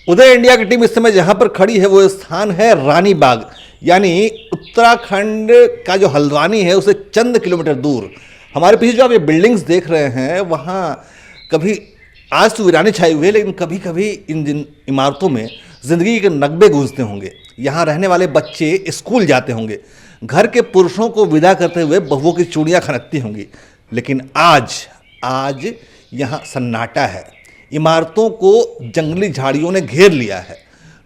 उदय India की team इस समय जहां पर खड़ी है वो स्थान है रानी बाग, यानी उत्तराखंड का जो हल्द्वानी है उससे चंद किलोमीटर दूर। हमारे पीछे जो आप ये बिल्डिंग्स देख रहे हैं वहाँ कभी आज तो वीरानी छाई हुई है, लेकिन कभी कभी इन इमारतों में ज़िंदगी के नगबे गूंजते होंगे। यहाँ रहने वाले बच्चे स्कूल जाते होंगे, घर के पुरुषों को विदा करते हुए बहुओं की चूड़ियाँ खनकती होंगी। लेकिन आज यहाँ सन्नाटा है, इमारतों को जंगली झाड़ियों ने घेर लिया है।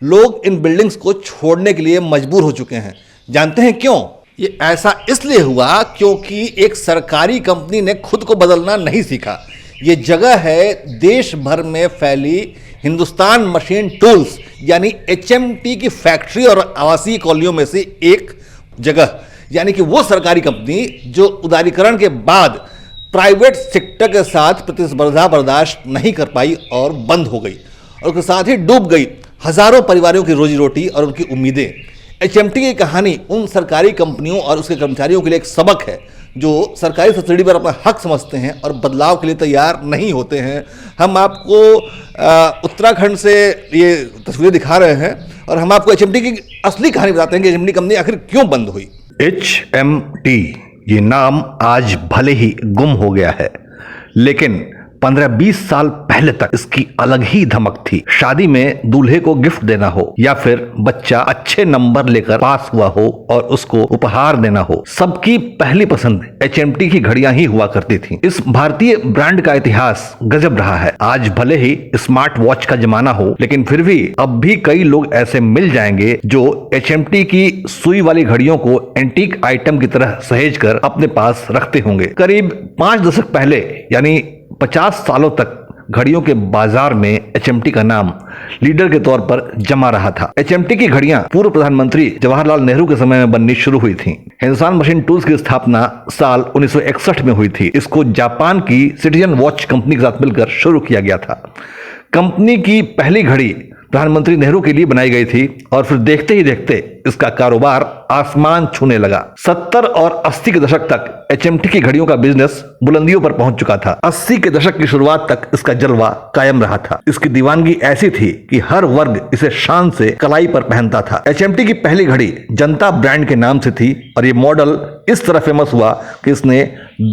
लोग इन बिल्डिंग्स को छोड़ने के लिए मजबूर हो चुके हैं। जानते हैं क्यों? ये ऐसा इसलिए हुआ क्योंकि एक सरकारी कंपनी ने खुद को बदलना नहीं सीखा। ये जगह है देश भर में फैली हिंदुस्तान मशीन टूल्स यानी HMT की फैक्ट्री और आवासीय कॉलोनियों में से एक जगह, यानी कि वो सरकारी कंपनी जो उदारीकरण के बाद प्राइवेट सेक्टर के साथ प्रतिस्पर्धा बर्दाश्त नहीं कर पाई और बंद हो गई, और उसके साथ ही डूब गई हजारों परिवारों की रोजी रोटी और उनकी उम्मीदें। HMT की कहानी उन सरकारी कंपनियों और उसके कर्मचारियों के लिए एक सबक है जो सरकारी सब्सिडी पर अपना हक समझते हैं और बदलाव के लिए तैयार नहीं होते हैं। हम आपको उत्तराखंड से ये तस्वीरें दिखा रहे हैं और हम आपको HMT की असली कहानी बताते हैं कि HMT कंपनी आखिर क्यों बंद हुई। HMT ये नाम आज भले ही गुम हो गया है, लेकिन 15-20 साल पहले तक इसकी अलग ही धमक थी। शादी में दूल्हे को गिफ्ट देना हो या फिर बच्चा अच्छे नंबर लेकर पास हुआ हो और उसको उपहार देना हो, सबकी पहली पसंद HMT की घड़ियां ही हुआ करती थी। इस भारतीय ब्रांड का इतिहास गजब रहा है। आज भले ही स्मार्ट वॉच का जमाना हो, लेकिन फिर भी अब भी कई लोग ऐसे मिल जाएंगे जो HMT की सुई वाली घड़ियों को एंटीक आइटम की तरह सहेज कर अपने पास रखते होंगे। करीब 5 दशक पहले यानी 50 सालों तक घड़ियों के बाजार में HMT का नाम लीडर के तौर पर जमा रहा था। HMT की घड़ियां पूर्व प्रधानमंत्री जवाहरलाल नेहरू के समय में बननी शुरू हुई थी। हिंदुस्तान मशीन टूल्स की स्थापना साल 1961 में हुई थी। इसको जापान की सिटीजन वॉच कंपनी के साथ मिलकर शुरू किया गया था। कंपनी की पहली घड़ी प्रधानमंत्री नेहरू के लिए बनाई गई थी और फिर देखते ही देखते इसका कारोबार आसमान छूने लगा। 70 और 80 के दशक तक HMT की घड़ियों का बिजनेस बुलंदियों पर पहुंच चुका था। 80 के दशक की शुरुआत तक इसका जलवा कायम रहा था। इसकी दीवानगी ऐसी थी कि हर वर्ग इसे शान से कलाई पर पहनता था। HMT की पहली घड़ी जनता ब्रांड के नाम से थी और ये मॉडल इस तरह फेमस हुआ कि इसने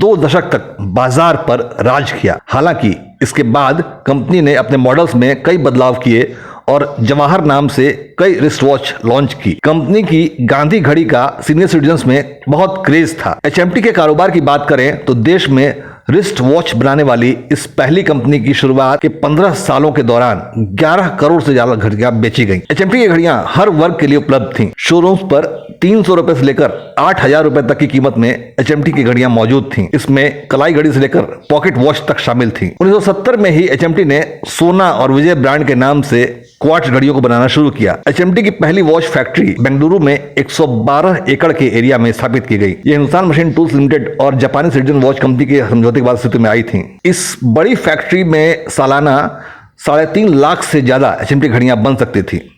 2 दशक तक बाजार पर राज किया। हालांकि इसके बाद कंपनी ने अपने मॉडल्स में कई बदलाव किए और जवाहर नाम से कई रिस्ट वॉच लॉन्च की। कंपनी की गांधी घड़ी का सीनियर सिटीजन्स में बहुत क्रेज था। HMT के कारोबार की बात करें तो देश में रिस्ट वॉच बनाने वाली इस पहली कंपनी की शुरुआत के 15 सालों के दौरान 11 करोड़ से ज्यादा घड़ियां बेची गई। HMT की घड़ियां हर वर्ग के लिए उपलब्ध थीं। शोरूम्स पर 300 रुपए से लेकर 8,000 रुपए तक की कीमत में HMT की घड़ियां मौजूद थीं। इसमें कलाई घड़ी से लेकर पॉकेट वॉच तक शामिल थीं। 1970 में ही HMT ने सोना और विजय ब्रांड के नाम से क्वार्ट्ज घड़ियों को बनाना शुरू किया। HMT की पहली वॉच फैक्ट्री बेंगलुरु में 112 एकड़ के एरिया में स्थापित की गई। ये हिंदुस्तान मशीन टूल्स लिमिटेड और जापानी सिटीजन वॉच कंपनी के समझौते के बाद स्थिति में आई थी। इस बड़ी फैक्ट्री में सालाना 3.5 लाख से ज्यादा HMT घड़ियां बन सकती थी।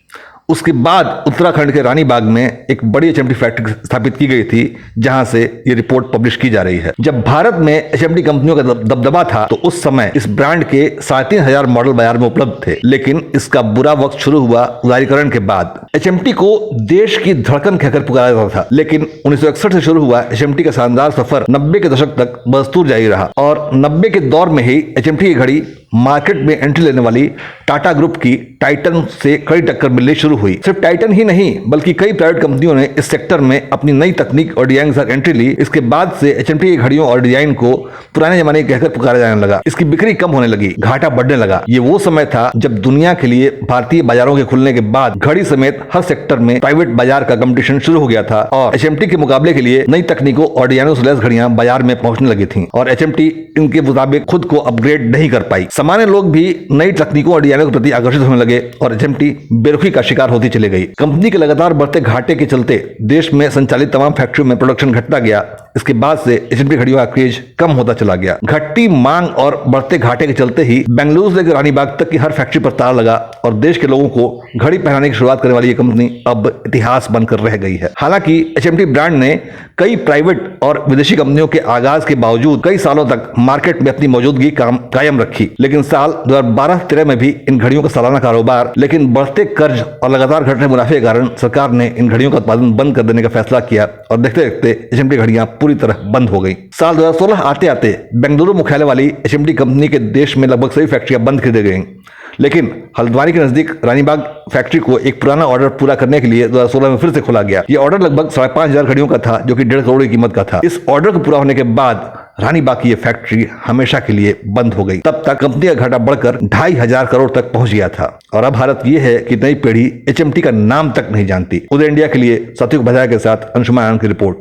उसके बाद उत्तराखंड के रानी बाग में एक बड़ी HMT फैक्ट्री स्थापित की गई थी, जहां से ये रिपोर्ट पब्लिश की जा रही है। जब भारत में HMT कंपनियों का दबदबा था तो उस समय इस ब्रांड के 3,500 मॉडल बाजार में उपलब्ध थे, लेकिन इसका बुरा वक्त शुरू हुआ उदारीकरण के बाद। HMT को देश की धड़कन कहकर पुकारा जाता था, लेकिन 1961 से शुरू हुआ HMT का शानदार सफर 90 के दशक तक बदस्तूर जारी रहा और 90 के दौर में ही HMT की घड़ी मार्केट में एंट्री लेने वाली टाटा ग्रुप की टाइटन से कड़ी टक्कर मिलनी शुरू हुई। सिर्फ टाइटन ही नहीं बल्कि कई प्राइवेट कंपनियों ने इस सेक्टर में अपनी नई तकनीक और डिजाइन के साथ एंट्री ली। इसके बाद से HMT की घड़ियों और डिजाइन को पुराने जमाने कहकर पुकारा जाने लगा। इसकी बिक्री कम होने लगी, घाटा बढ़ने लगा। ये वो समय था जब दुनिया के लिए भारतीय बाजारों के खुलने के बाद घड़ी समेत हर सेक्टर में प्राइवेट बाजार का कंपटीशन शुरू हो गया था और HMT के मुकाबले के लिए नई तकनीकों और डिजाइनों से लैस घड़ियां बाजार में पहुंचने लगी थी और HMT इनके मुताबिक खुद को अपग्रेड नहीं कर पाई। सामान्य लोग भी नई तकनीकों और डिजाइनों के प्रति आकर्षित होने लगे और HMT बेरुखी का शिकार होती चली गई। कंपनी के लगातार बढ़ते घाटे के चलते देश में संचालित तमाम फैक्ट्रियों में प्रोडक्शन घटता गया। इसके बाद से एचएमटी घड़ियों का क्रेज कम होता चला गया। घटती मांग और बढ़ते घाटे के चलते ही बेंगलुरु से लेकर रानीबाग तक की हर फैक्ट्री पर ताला लगा और देश के लोगों को घड़ी पहनाने की शुरुआत करने वाली ये कंपनी अब इतिहास बनकर रह गई है। हालांकि एचएमटी ब्रांड ने कई प्राइवेट और विदेशी कंपनियों के आगाज के बावजूद कई सालों तक मार्केट में अपनी मौजूदगी कायम रखी, लेकिन साल 2012-13 में भी इन घड़ियों का सालाना कारोबार, लेकिन बढ़ते कर्ज और लगातार घट रहे मुनाफे के कारण सरकार ने इन घड़ियों का उत्पादन बंद कर देने का फैसला किया और देखते देखते एचएमटी घड़ियां पूरी तरह बंद हो गई। साल 2016 आते आते बेंगलुरु मुख्यालय वाली एचएमटी कंपनी के देश में लगभग सभी फैक्ट्रियां बंद कर दी गई, लेकिन हल्द्वानी के नजदीक रानीबाग फैक्ट्री को एक पुराना ऑर्डर पूरा करने के लिए 2016 में फिर से खोला गया। यह ऑर्डर लगभग 5,500 घड़ियों का था, जो कि 1.5 करोड़ की कीमत का था। इस ऑर्डर को पूरा होने के बाद रानीबाग की यह फैक्ट्री हमेशा के लिए बंद हो गई। तब तक कंपनी का घाटा बढ़कर 2,500 करोड़ तक पहुंच गया था और अब हालत यह है कि नई पीढ़ी एचएमटी का नाम तक नहीं जानती। उदय इंडिया के लिए सात्विक बधाया के साथ अंशुमान आनंद की रिपोर्ट।